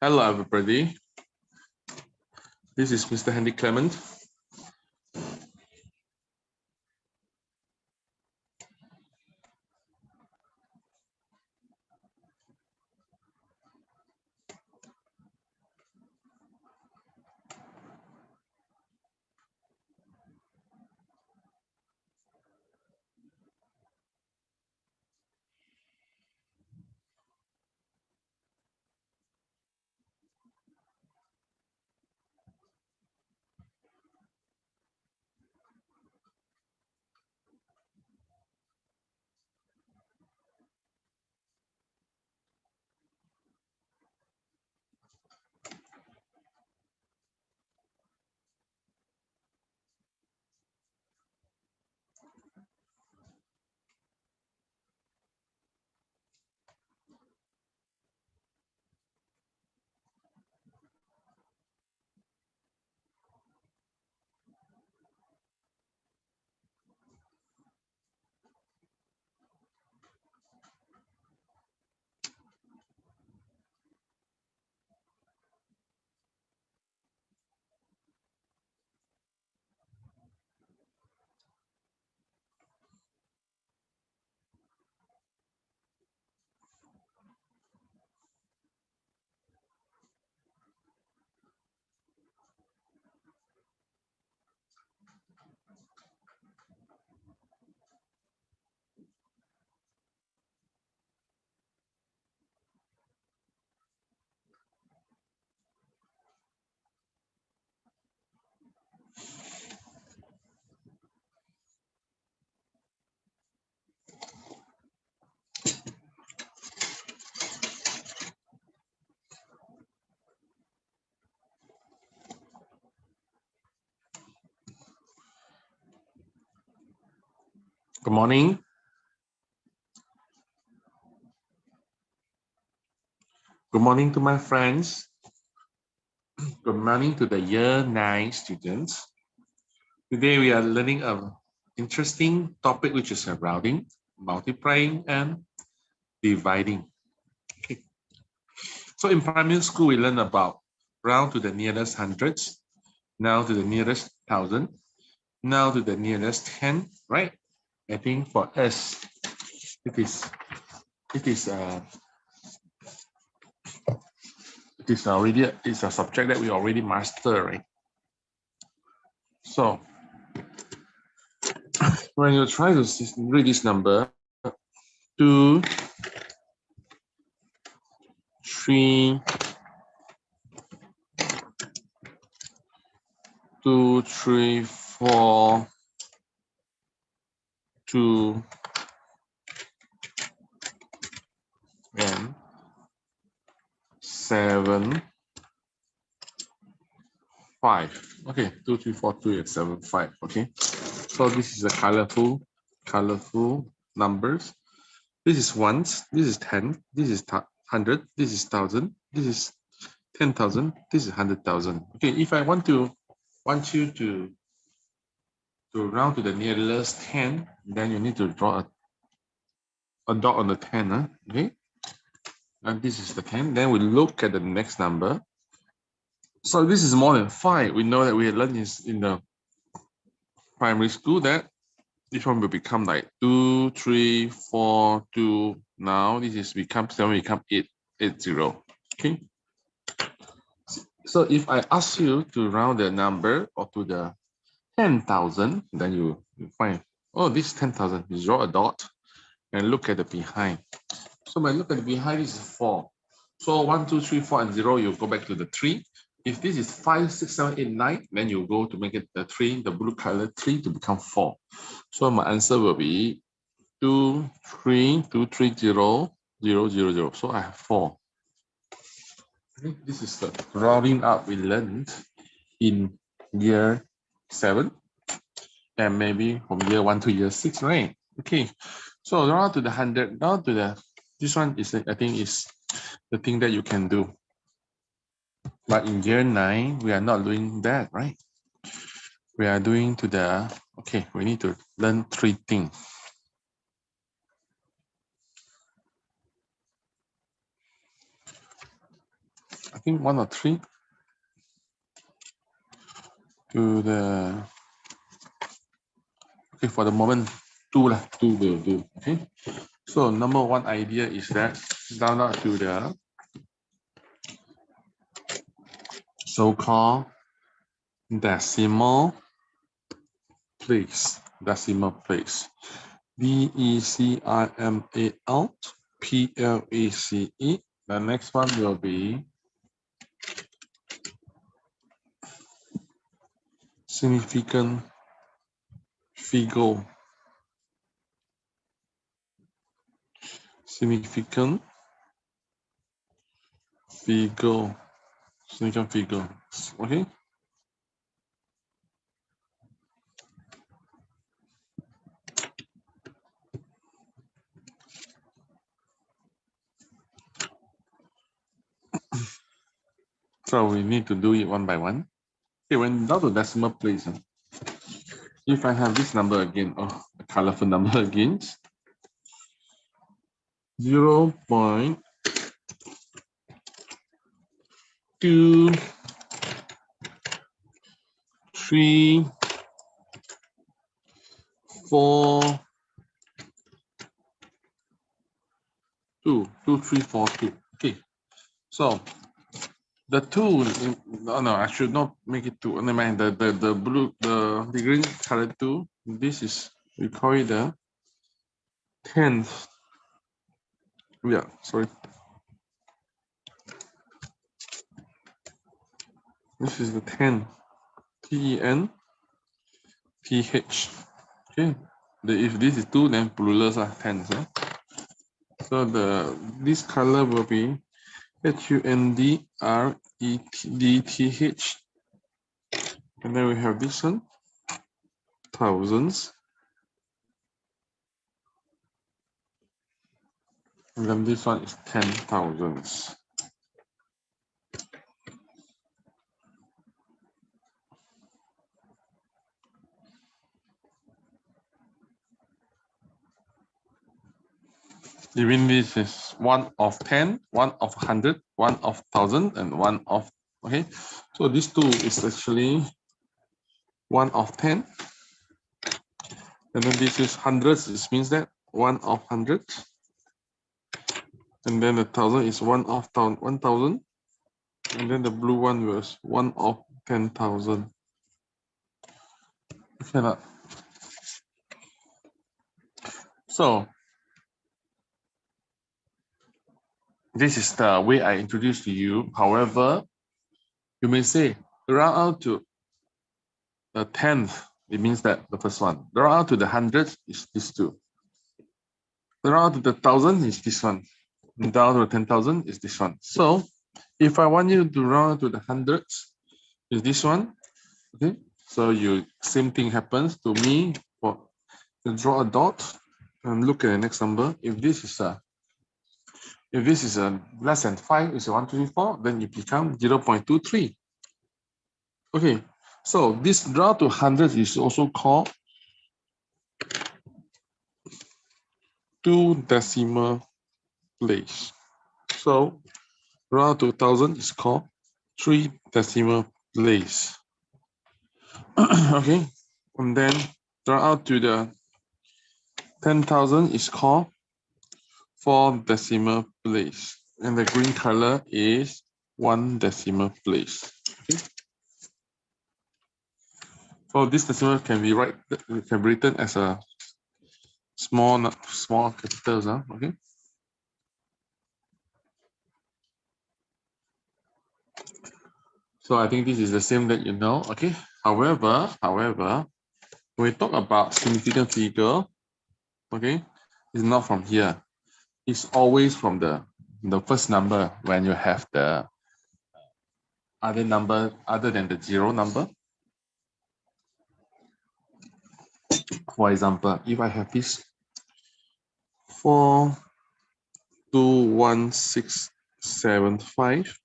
Hello, everybody. This is Mr. Henry Clement. Good morning. Good morning to my friends. Good morning to the Year 9 students. Today we are learning an interesting topic, which is rounding, multiplying, and dividing. Okay. So in primary school, we learn about round to the nearest hundreds, now to the nearest thousand, now to the nearest 10, right? I think for us, it is already it's a subject that we already master, right? So when you try to read this number, 2, 3, 2, 3, 4, 2, and 7, 5. Okay, 2, 3, 4, 2, and 7, 5. Okay, so this is a colorful numbers. This is ones, this is 10, this is 100, this is 1,000, this is 10,000, this is 100,000. Okay, if I want you to round to the nearest 10, then you need to draw a dot on the 10, okay? And this is the 10. Then we look at the next number. So this is more than 5. We know that we had learned this in the primary school that this one will become like 2, 3, 4, 2. Now this is become 7, become 8, 8, 0. Okay. So if I ask you to round the number or to the 10,000, then you find, oh, this is 10,000. You draw a dot and look at the behind. So when I look at the behind, this is 4. So 1, 2, 3, 4, and 0, you go back to the 3. If this is 5, 6, 7, 8, 9, then you go to make it the 3, the blue color 3 to become 4. So my answer will be 2, 3, 2, 3, 0, 0, 0, 0. So I have 4. Okay, this is the rounding up we learned in year 7 and maybe from year 1 to year 6, right? Okay, so round to the 100, now to the, this one is, I think, is the thing that you can do. But in year 9, we are not doing that, right? We are doing to the, okay, we need to learn 3 things. think 1 or 3 to the, okay, for the moment, 2 lah, 2 will do, okay? So number one idea is that down out to the so-called decimal place, decimal place. DECIMAL PLACE. The next one will be significant figure. Significant figure. Significant figure. Okay. So we need to do it one by one. Okay, when down to decimal place, if I have this number again, oh, a colorful number again, 0.23442. Okay, so the 2, no, I should not make it 2. Never mind, the blue, the green color 2, this is, we call it the 10th. Yeah, sorry. This is the 10, TENTH. Okay, if this is 2, then plurals are 10s. So this color will be HUNDREDTH, and then we have this one, thousands, and then this one is 10,000s. Even this is 1 of 10, 1 of 100, 1 of 1,000, and 1 of, okay. So this 2 is actually 1 of 10. And then this is hundreds, this means that 1 of 100. And then the 1,000 is 1 of 1,000. And then the blue one was 1 of 10,000. Okay. So this is the way I introduced to you. However, you may say, round out to the 10th, it means that the first one. Round out to the hundreds is this 2. Round out to the 1,000 is this one. And down to the 10,000 is this one. So if I want you to round out to the hundreds, is this one. Okay. So same thing happens to me. To draw a dot and look at the next number. If this is a less than 5, is a 1, 2, 3, 4, then it becomes 0.23. Okay, so this draw to hundreds is also called 2 decimal place. So draw to 1,000 is called 3 decimal place. Okay, and then draw out to the 10,000 is called 4 decimal place, and the green color is 1 decimal place. Okay. So this decimal can be written as a small capitals. Okay. So I think this is the same that you know. Okay. However, when we talk about significant figure, okay, it's not from here. It's always from the first number when you have the other number other than the 0 number. For example, if I have this 4,21675,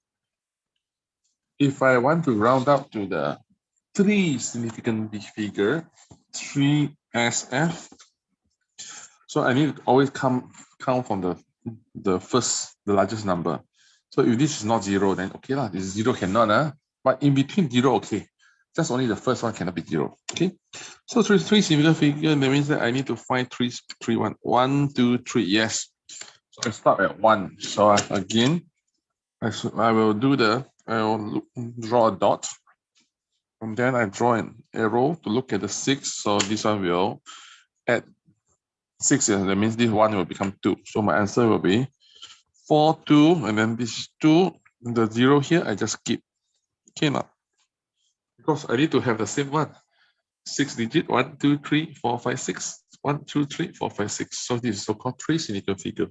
if I want to round up to the 3 significant figure, 3SF, so I need to always count from the largest number. So if this is not 0, then okay lah. This 0 cannot, but in between 0, okay. Just only the first one cannot be 0. Okay. So three significant figure, that means that I need to find three, 1, 2, 3. Yes. So I start at 1. So again, I will draw a dot. And then I draw an arrow to look at the 6. So this one will add 6. That means this one will become 2. So my answer will be 4, 2, and then this 2. The 0 here, I just keep. Okay, now. Because I need to have the same one. 6 digit, 1, 2, 3, 4, 5, 6. 1, 2, 3, 4, 5, 6. So this is so-called three significant figure.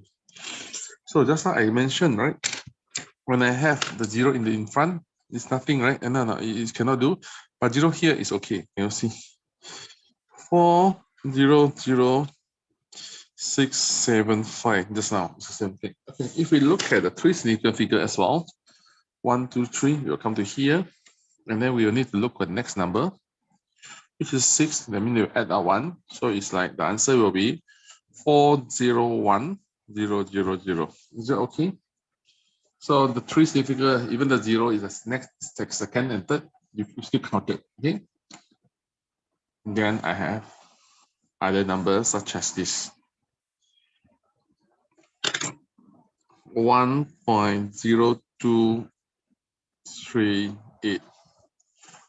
So just like I mentioned, right? When I have the 0 in front, it's nothing, right? And no, it cannot do. But 0 here is okay. You see, 4, 0, 0, 6, 7, 5. Just now, it's the same thing. Okay, if we look at the three significant figure as well, 1, 2, 3, we'll come to here, and then we will need to look at the next number, which is 6. That means we'll add a 1. So it's like the answer will be 4, 0, 1, 0, 0, 0. Is that okay? So the three significant, even the 0 is the next, second, and third, you still count it. Okay. Then I have other numbers such as this 1.0238.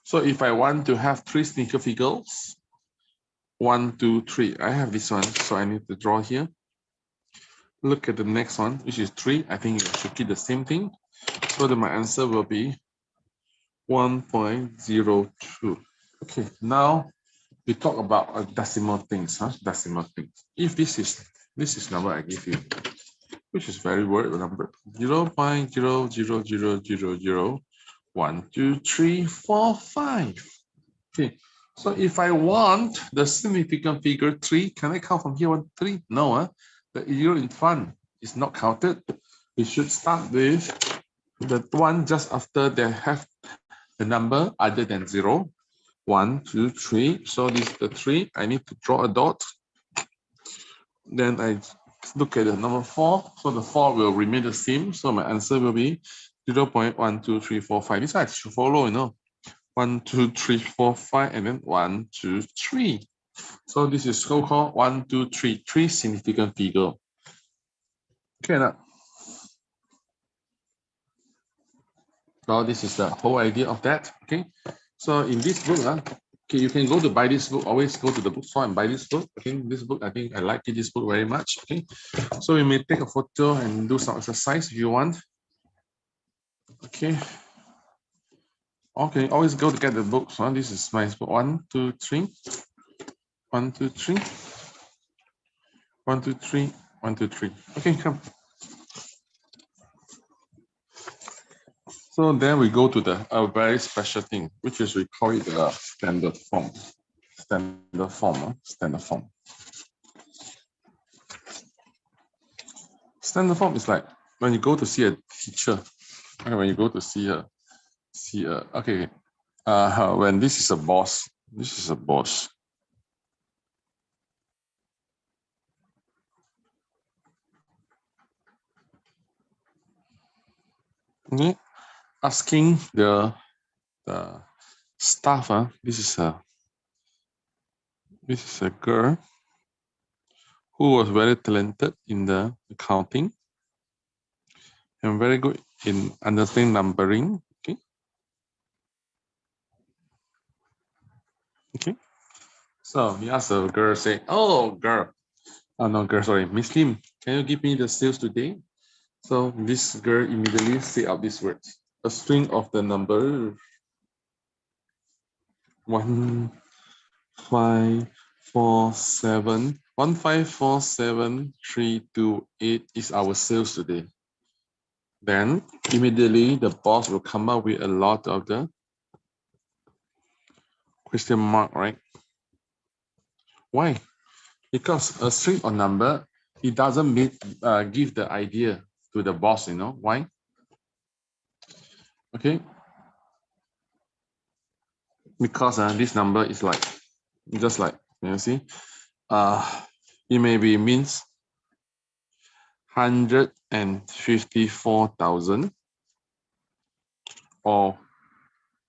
So if I want to have three significant figures, 1, 2, 3, I have this one, so I need to draw here. Look at the next one, which is 3. I think it should keep the same thing. So then my answer will be 1.02. Okay, now we talk about decimal things, decimal things. If this is number I give you, which is very word number 0.00000012345. Okay, so if I want the significant figure 3, can I count from here 1, 3? No, the 0 in front is not counted. We should start with the one just after they have the number other than 0. 1, 2, 3. So this is the 3. I need to draw a dot. Then I look at the number 4. So the 4 will remain the same. So my answer will be 0.12345. This I should follow, 1, 2, 3, 4, 5, and then 1, 2, 3. So this is so-called 1, 2, 3, three significant figure. Okay, now. So this is the whole idea of that. Okay. So in this book, okay, you can go to buy this book. Always go to the bookstore and buy this book. Okay, this book, I think I like this book very much. Okay, so you may take a photo and do some exercise if you want. Okay. Okay, always go to get the book. So this is my book. 1, 2, 3. 1, 2, 3. 1, 2, 3. 1, 2, 3. Okay, come. So then we go to a very special thing, which is we call it the standard form. Standard form. Standard form. Standard form is like when you go to see a teacher. When you go to see a okay. When this is a boss, this is a boss. Okay, asking the staff. This is a girl who was very talented in the accounting and very good in understanding numbering. Okay. Okay. So he asked the girl, say, "Oh, girl, no, girl, sorry, Miss Lim, can you give me the sales today?" So this girl immediately say out these words: a string of the number 1547328 is our sales today. Then immediately the boss will come up with a lot of the question mark, right? Why? Because a string of number, it doesn't give the idea to the boss, why? Okay. Because this number is like, just like, you see, it maybe means 154,000 or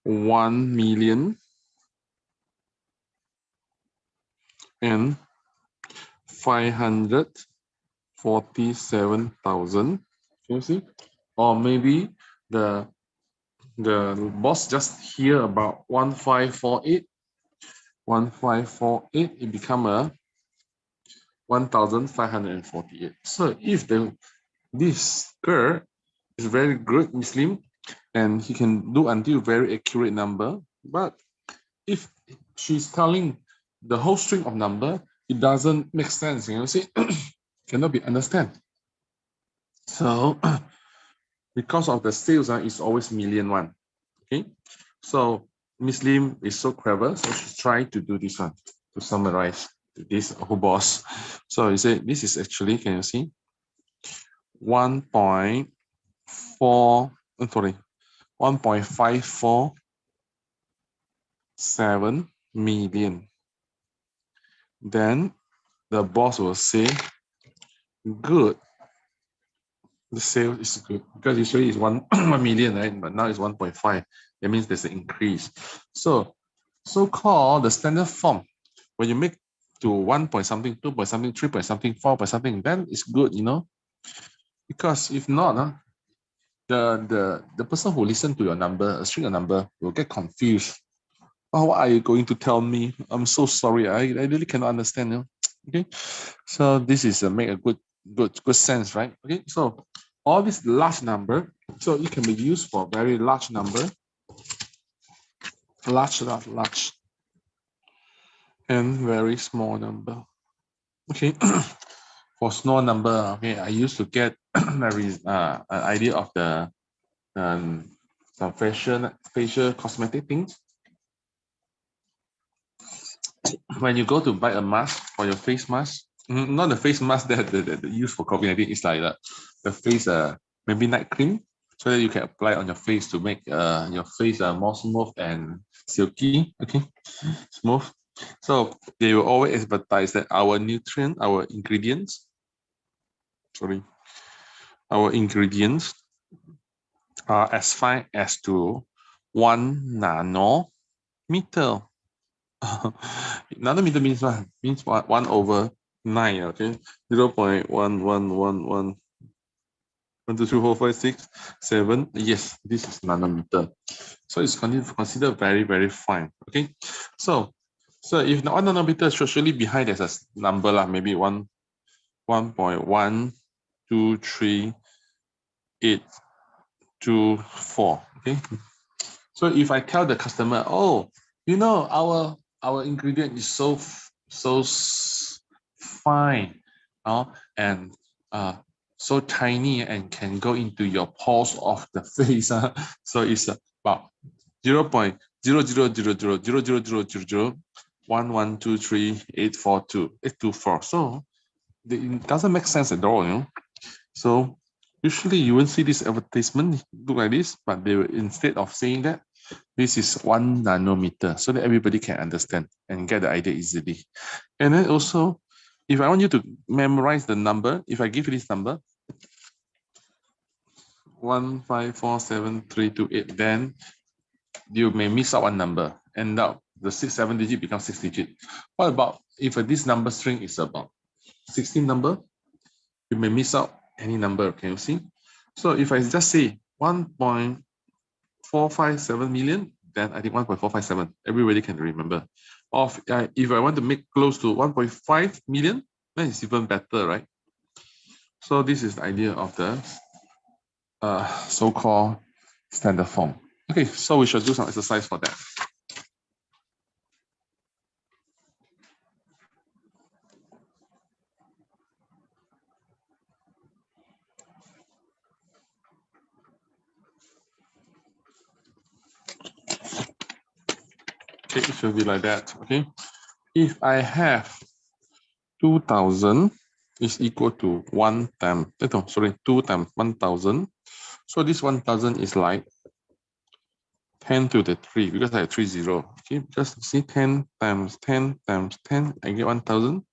1,547,000. Can you see? Or maybe the boss just hear about 1548. 1548, it become a 1,548. So if this girl is very good Muslim and he can do until very accurate number, but if she's telling the whole string of number, it doesn't make sense, you know, see, cannot be understand. So because of the sales, it's always million one. Okay, so Miss Lim is so clever, so she tried to do this one to summarize this whole boss. So you say this is actually, can you see, 1.4, sorry, 1.547 million. Then the boss will say, good. The sale is good because usually it's 1 million, right? But now it's 1.5. That means there's an increase. So so-called the standard form, when you make to 1 point something, 2 point something, 3 point something, 4 point something, then it's good, you know. Because if not, the person who listen to your number, a string of number, will get confused. Oh, what are you going to tell me? I'm so sorry. I really cannot understand. You know? Okay, so this is make a good sense, right? Okay, so all this large number, so it can be used for very large number, large, and very small number. Okay, for small number, okay, I used to get an idea of the some facial cosmetic things. When you go to buy a mask for your face mask, not the face mask that used for COVID-19, it's like the face maybe night cream, so that you can apply on your face to make your face more smooth and silky. Okay, smooth. So they will always advertise that our ingredients are as fine as to 1 nanometer. Nanometer means what? Means 1/9. Okay, 0.1111. 1, 2, 3, 4, 5, 6, 7. Yes, this is nanometer. So it's considered very, very fine. Okay. So if the 1 nanometer, usually behind there's a number lah, maybe 1.1238824. Okay. So if I tell the customer, oh, you know, our ingredient is so fine, and so tiny and can go into your pores of the face. So it's about 0.000000001123842. So it doesn't make sense at all, you know. So usually you won't see this advertisement look like this, but they will, instead of saying that, this is 1 nanometer, so that everybody can understand and get the idea easily. And then also, if I want you to memorize the number, if I give you this number, 1547328, then you may miss out one number, and now the 7 digit becomes 6 digit. What about if this number string is about 16 number? You may miss out any number. Can you see? So if I just say 1.457 million, then I think 1.457, everybody can remember. Or if I want to make close to 1.5 million, then it's even better, right? So this is the idea of the so-called standard form. Okay, so we should do some exercise for that. Okay, it should be like that. Okay, if I have 2,000 is equal to 1 times, 2 times 1,000. So this 1,000 is like 10 to the 3 because I have 3 0. Okay, just see 10 times 10 times 10, I get 1,000.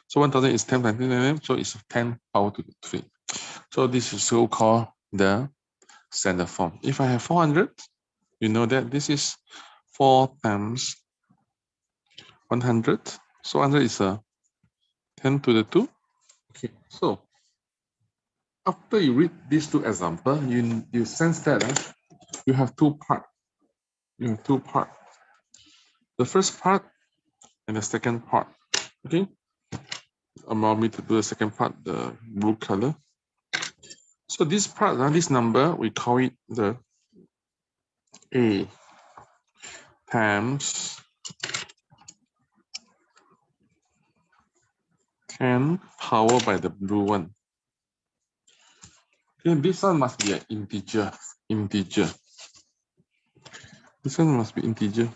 So 1,000 is 10 times 10, so it's 10 power to the 3. So this is so-called the standard form. If I have 400, You know that this is 4 times 100. So 100 is a 10 to the 2. Okay, so after you read these two examples, you sense that you have two parts. You have two parts. The first part and the second part. Okay. Allow me to do the second part, the blue color. So this part, this number, we call it the A times 10 power by the blue one. Okay, this one must be an integer. Integer. This one must be integer.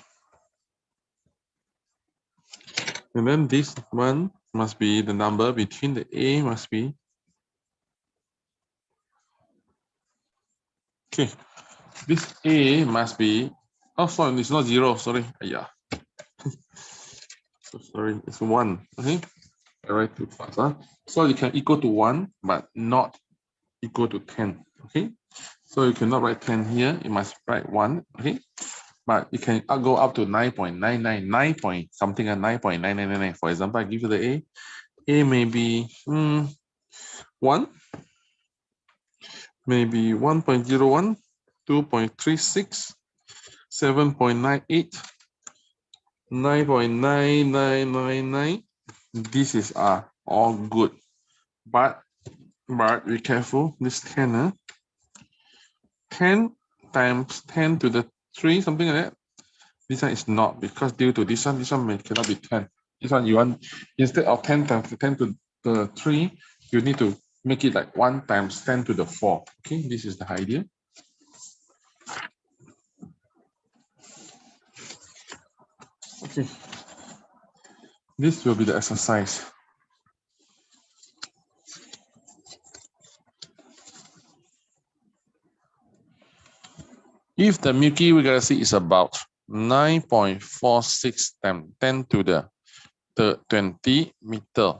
And then this one must be the number between the A must be. Okay, this A must be, oh sorry, it's not 0, sorry. Yeah. So sorry, it's 1. Okay, I write too fast. So you can equal to 1, but not equal to 10. Okay, so you cannot write 10 here, you must write 1. Okay, but you can go up to 9.999 point something at 9.9999. For example, I give you the A. A may be 1, maybe 1.01, 2.36, 7.98, 9.9999. This is all good, but be careful. This 10, 10 times 10 to the 3, something like that. This one is not, because due to this one cannot be 10. This one you want, instead of 10 times 10 to the 3, you need to make it like 1 times 10 to the 4. Okay, this is the idea. Okay, this will be the exercise. If the Milky Way galaxy is about 9.46 times 10 to the 20 meter.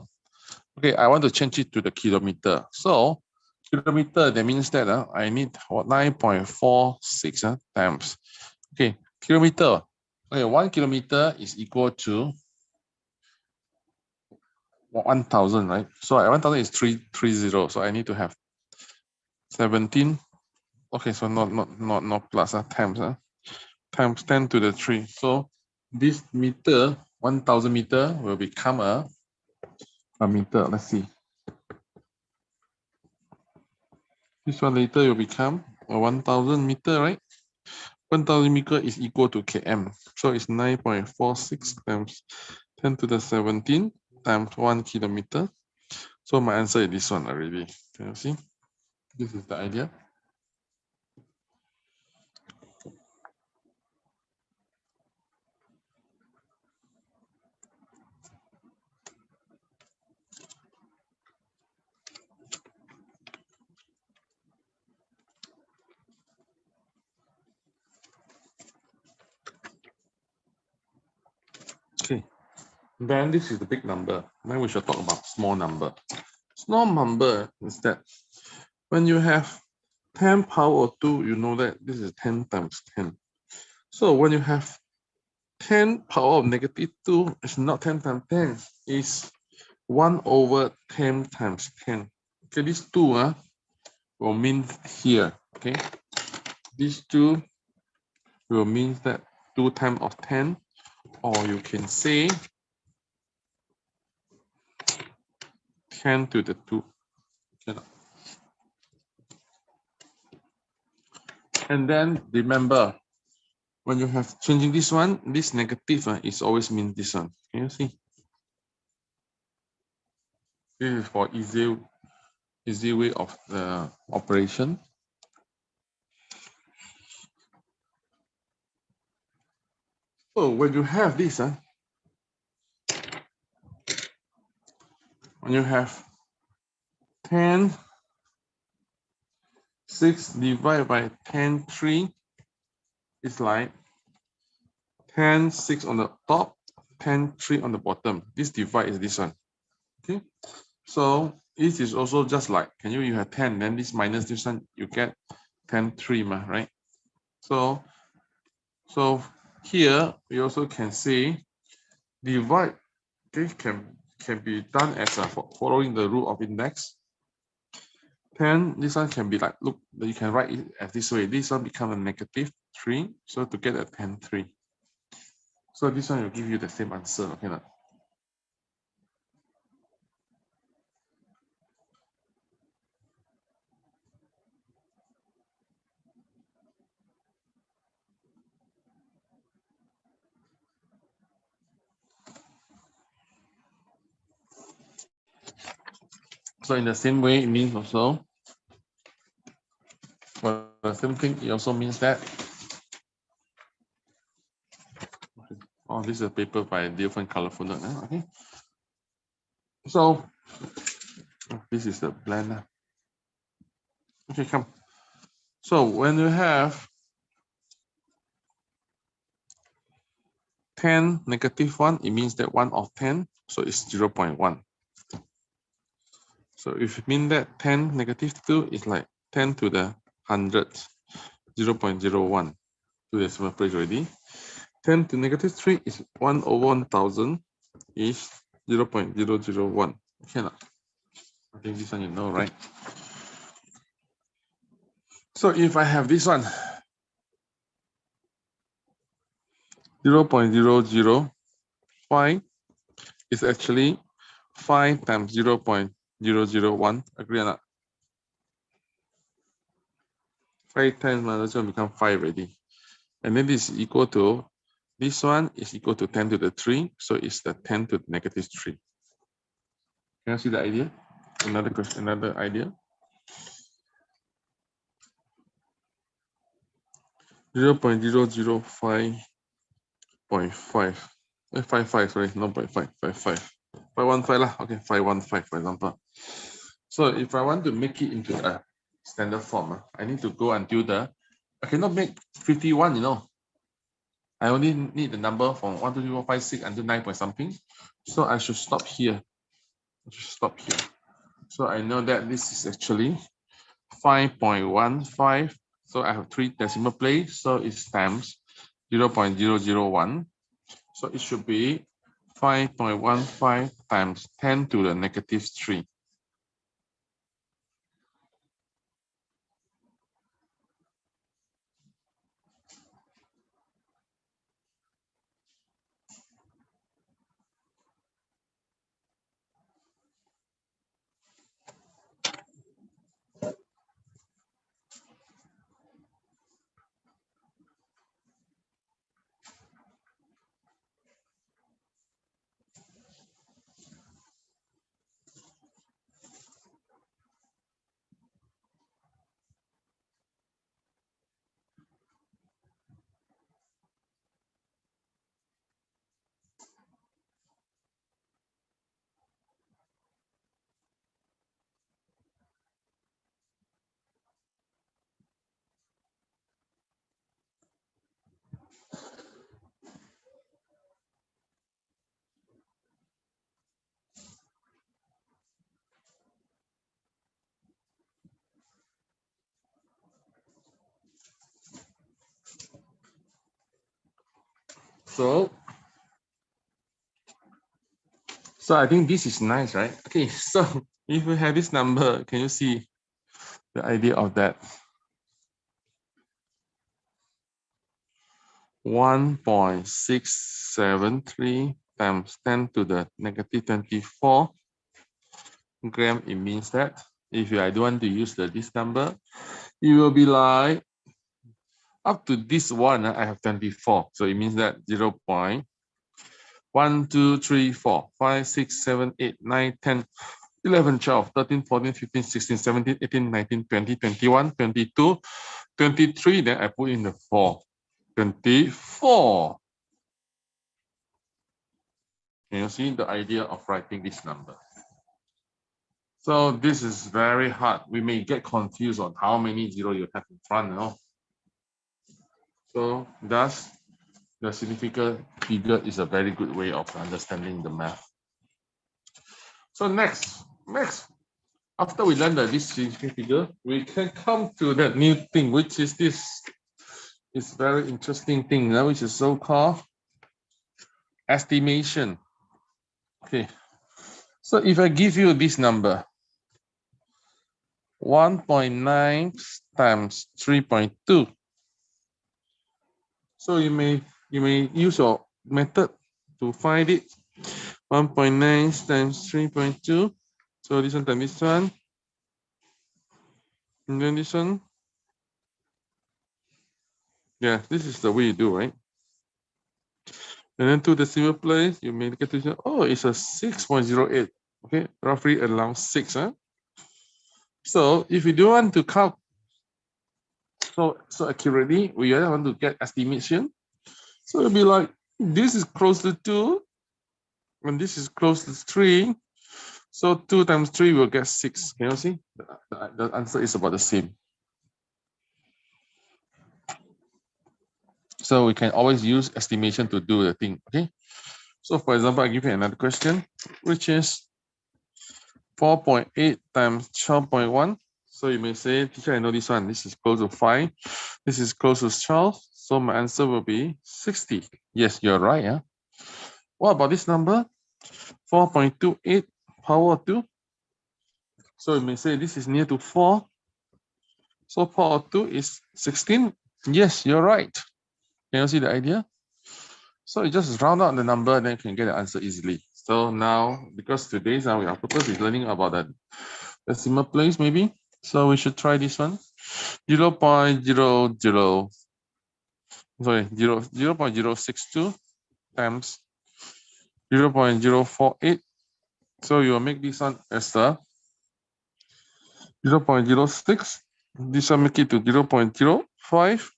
Okay, I want to change it to the kilometer. So kilometer, that means that I need 9.46 times. Okay, kilometer. Okay, 1 kilometer is equal to 1,000, right? So 1,000 is 330. So I need to have 17. Okay, so not plus times times 10 to the 3. So this meter, 1,000 meter will become a meter. Let's see. This one later will become a 1,000 meter, right? 1,000 meter is equal to km. So it's 9.46 times 10 to the 17 times 1 kilometer. So my answer is this one already. Can you see? This is the idea. Okay. Then this is the big number. Then we shall talk about small number. Small number is that when you have 10 power 2, you know that this is 10 times 10. So when you have 10 power of negative 2, it's not 10 times 10. It's 1 over 10 times 10. Okay, this 2 will mean here. Okay, these 2 will mean that 2 times of 10, or you can say 10 to the 2. Okay. And then remember, when you have changing this one, this negative is always mean this one. Can you see? This is for easy way of the operation. So when you have this, when you have 10, 6 divided by 10, 3, it's like 10, 6 on the top, 10, 3 on the bottom. This divide is this one. Okay, so this is also just like, you have 10, then this minus this one, you get 10, 3, right? So So here we also can say divide, okay, can be done as a following the rule of index. 10, this one can be like, look, you can write it as this way. This one become a -3. So to get a 10, 3. So this one will give you the same answer, okay? Now? So in the same way, it means also, for the same thing, it also means that, oh, this is a paper by a different colorful note, okay? So this is the blend. Okay, come. So when you have 10 -1, it means that 1 of 10, so it's 0.1. So if you mean that 10 -2 is like 10 to the 100, 0.01 to decimal place already. 10 to -3 is 1 over 1000 is 0.001. Okay, I think this one you know, right? So if I have this one, 0.005 is actually 5 times 0.001. Agree or not? 5 times minus 1 become 5 already. And then this is equal to, this one is equal to 10 to the 3. So it's the 10 to the -3. Can you see the idea? Another question, another idea. 0.005.5. 55, sorry, not 0.5, 55. 515 lah. Okay, 515 for example. So if I want to make it into a standard form, I need to go until the, I cannot make 51, you know. I only need the number from 1, 2, 3, 4, 5, 6 until 9 point something. So I should stop here. I should stop here. So I know that this is actually 5.15. So I have 3 decimal place. So it's times 0.001. So it should be 5.15 times 10 to the -3. So I think this is nice, right? Okay, so if we have this number, can you see the idea of that? 1.673 times 10 to the -24 gram. It means that if I don't want to use this number, it will be like up to this one. I have 24. So it means that 0.1, 2, 3, 4, 5, 6, 7, 8, 9, 10, 11, 12, 13, 14, 15, 16, 17, 18, 19, 20, 21, 22, 23. Then I put in the 4. 24. Can you see the idea of writing this number? So this is very hard. We may get confused on how many zero you have in front, you know. So thus, the significant figure is a very good way of understanding the math. So next, after we learn this significant figure, we can come to that new thing, which is this. this very interesting thing now, which is so-called estimation. Okay, so if I give you this number, 1.9 times 3.2. So you may use your method to find it. 1.9 times 3.2. So this one times this one. And then this one. Yeah, this is the way you do, right? And then to the decimal place, you may get to, oh, it's a 6.08. Okay, roughly around 6. Huh? So if you do want to count so accurately, we want to get estimation. So it'll be like, this is close to 2, and this is close to 3. So 2 times 3 will get 6. Can you see? The answer is about the same. So we can always use estimation to do the thing. Okay. So for example, I give you another question, which is 4.8 times 12.1. So you may say, teacher, I know this one. This is close to 5. This is close to 12. So my answer will be 60. Yes, you're right. Yeah. What about this number? 4.28 power of 2. So you may say this is near to 4. So power of 2 is 16. Yes, you're right. Can you see the idea? So you just round out the number, then you can get the answer easily. So now, because today's our purpose is learning about the decimal place, maybe. So we should try this one. 0.062 times 0.048. So you will make this one as the 0.06. This one make it to 0.05.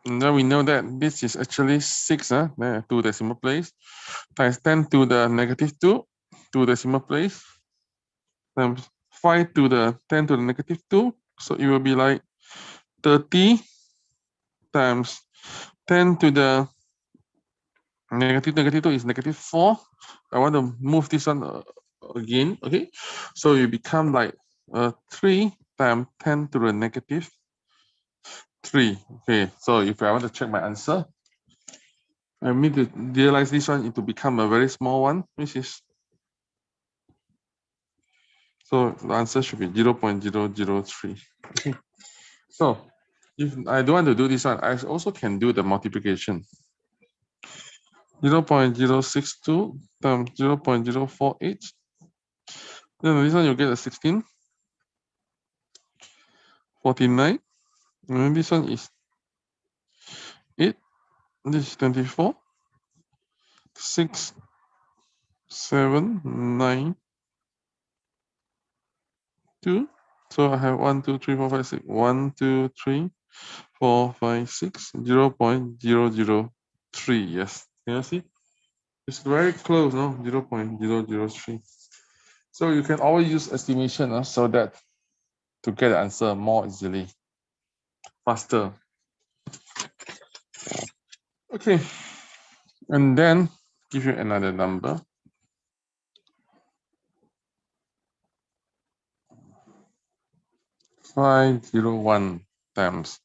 And then we know that this is actually 6, two decimal place, times 10 to the negative 2, two decimal place, times 5 to the 10 to the negative 2. So it will be like 30 times 10 to the negative 2 is negative 4. I want to move this one again, okay? So it become like 3 times 10 to the negative 3. Okay, so if I want to check my answer, I need to realize this one to become a very small one, which is, so the answer should be 0.003. Okay, so if I don't want to do this one, I also can do the multiplication. 0.062 times 0.048. Then this one you get a 16. 49. And this one is 8. This is 24. 6, 7, 9, 2. So I have 1, 2, 3, 4, 5, 6. 1, 2, 3, 4, 5, 6. 0.003. Yes. Can you see? It's very close, no? 0.003. So you can always use estimation so that to get the answer more easily, faster. Okay. And then give you another number. 501 times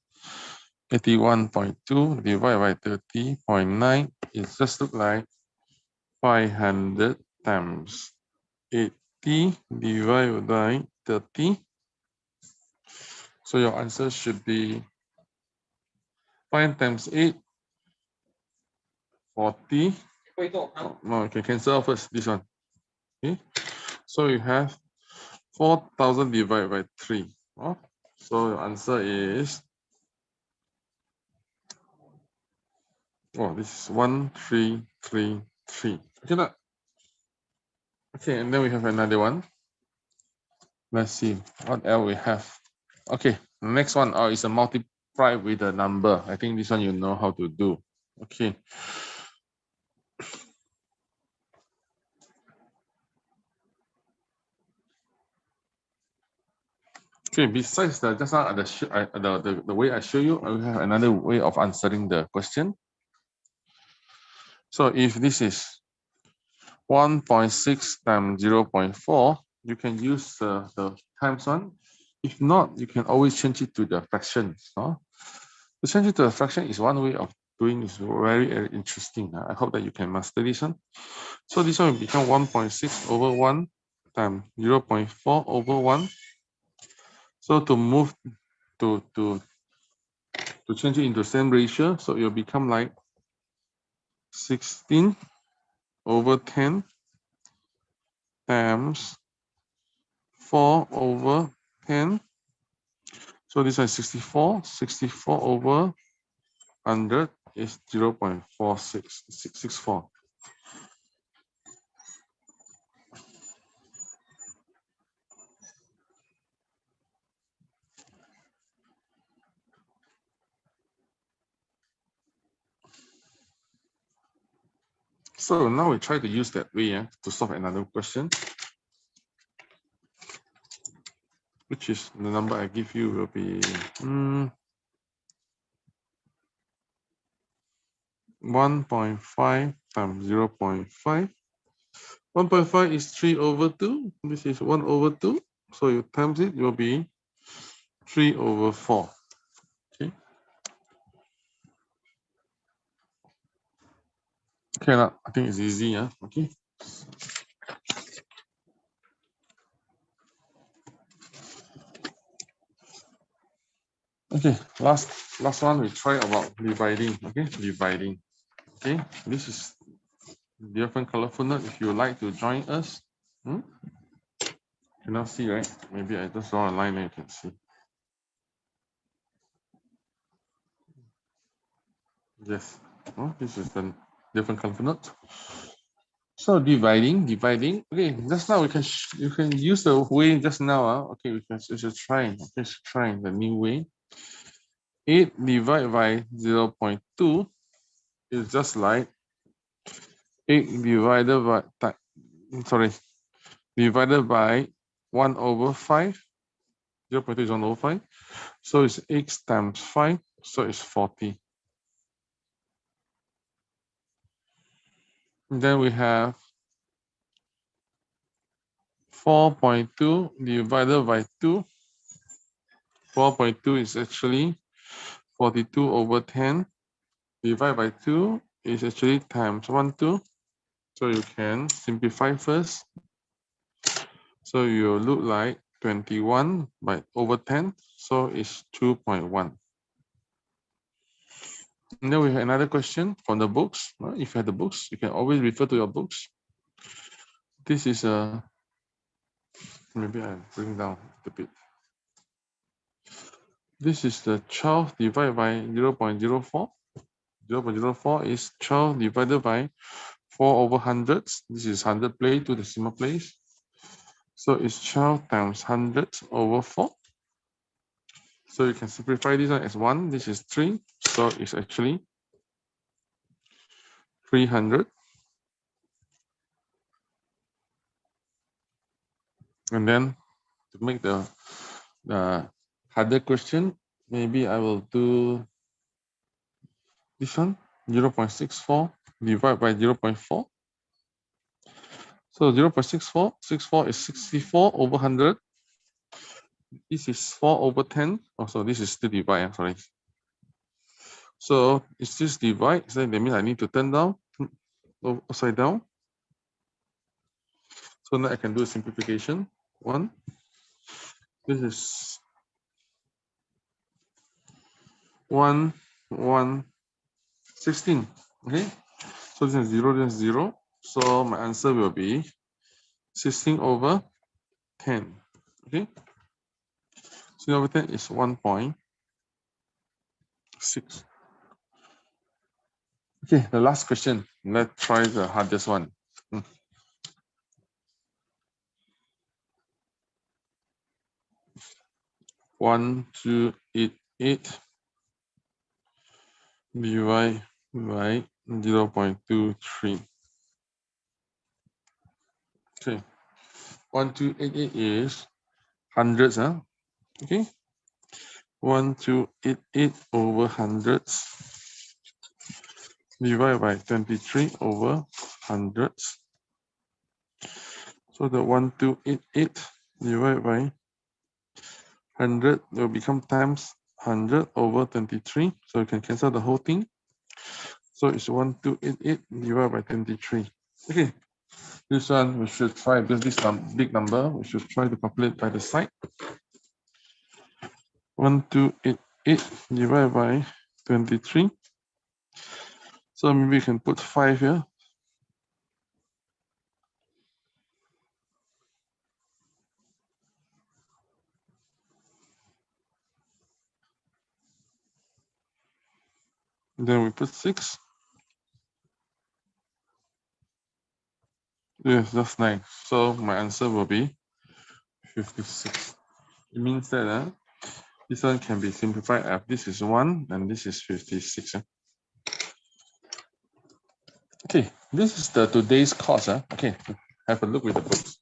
81.2 divided by 30.9. It just look like 500 times 80 divided by 30. So your answer should be 5 times 8, 40. Oh, no, you can cancel first this one. Okay. So you have 4,000 divided by 3. Oh, so your answer is, oh, this is 1333. Okay, now. Okay, and then we have another one. Let's see what else we have. Okay, next one is a multiply with a number. I think this one you know how to do. Okay. Okay, besides the just now the way I show you, I will have another way of answering the question. So if this is 1.6 times 0.4, you can use the times one. If not, you can always change it to the fractions. To change it to a fraction is one way of doing is very, very interesting. I hope that you can master this one. So this one will become 1.6 over 1 times 0.4 over 1. So to move to change it into the same ratio, so it will become like 16 over 10 times 4 over 10. So this is 64. 64 over 100 is 0.4664. So now we try to use that way to solve another question, which is the number I give you will be 1.5 times 0.5. 1.5 is 3 over 2. This is 1 over 2. So you times it will be 3 over 4. Okay. Okay, I think it's easy. Okay. Okay, last one we try about dividing. Okay, dividing. Okay, this is different colorful note. If you like to join us, cannot see, right? Maybe I just draw a line and you can see. Yes, this is the different colorful note. So dividing. Okay, just now you can use the way just now. Okay, we should try. Let's try the new way. 8 divided by 0.2 is just like 8 divided by divided by 1 over 5. 0.2 is 1 over 5. So it's x times 5. So it's 40. And then we have 4.2 divided by 2. 4.2 is actually 42 over 10. Divided by 2 is actually times 1, 2. So you can simplify first. So you look like 21 by over 10. So it's 2.1. And then we have another question from the books. If you have the books, you can always refer to your books. This is a, maybe I bring down a bit. This is the 12 divided by 0.04. 0.04 is 12 divided by 4 over hundreds. This is 100 place to decimal place. So it's 12 times 100 over 4. So you can simplify this one as 1. This is 3. So it's actually 300. And then to make the harder question, maybe I will do this one, 0.64 divided by 0.4. So 0.64, 64 is 64 over 100. This is 4 over 10. Also, this is still divide, sorry. So it's just divide, so that means I need to turn down, upside down. So now I can do a simplification. 1. This is 1, 1, 16. Okay. So this is 0, this is 0. So my answer will be 16 over 10. Okay. 16 over 10 is 1.6. Okay, the last question. Let's try the hardest one. 1288 divided by 0.23. Okay, 1288 is hundreds, okay. 1288 over hundreds divided by 23 over hundreds. So the 1288 divided by 100 will become times 100 over 23. So you can cancel the whole thing. So it's 1288 divided by 23. Okay, this one we should try, because this big number, we should try to calculate by the side. 1288 divided by 23. So maybe we can put 5 here. Then we put 6. Yes, that's nice. So my answer will be 56. It means that this one can be simplified as this is 1 and this is 56. Okay, this is the today's course. Okay, have a look with the books.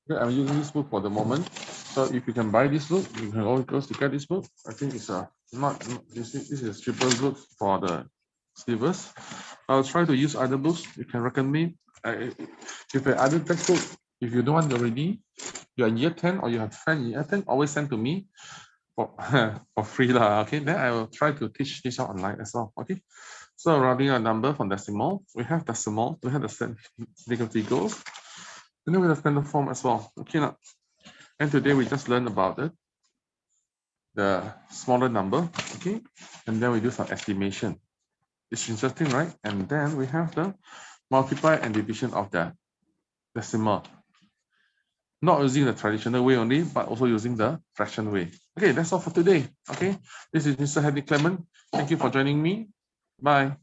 Okay, I'm using this book for the moment. So if you can buy this book, you can always to get this book. I think it's this is a cheaper book for the syllabus. I'll try to use other books. You can recommend me. If you other textbook, if you don't want already, you are year 10 or you have friend in year 10, always send to me for, for free lah. Okay, then I will try to teach this out online as well. Okay, so rounding a number from decimal, we have decimal, we have the significant figures, and then we have standard form as well. Okay, now, and today we just learned about it, the smaller number. Okay, and then we do some estimation. It's interesting, right? And then we have the multiply and division of the decimal. Not using the traditional way only, but also using the fraction way. Okay, that's all for today. Okay, this is Mr. Henry Clement. Thank you for joining me. Bye.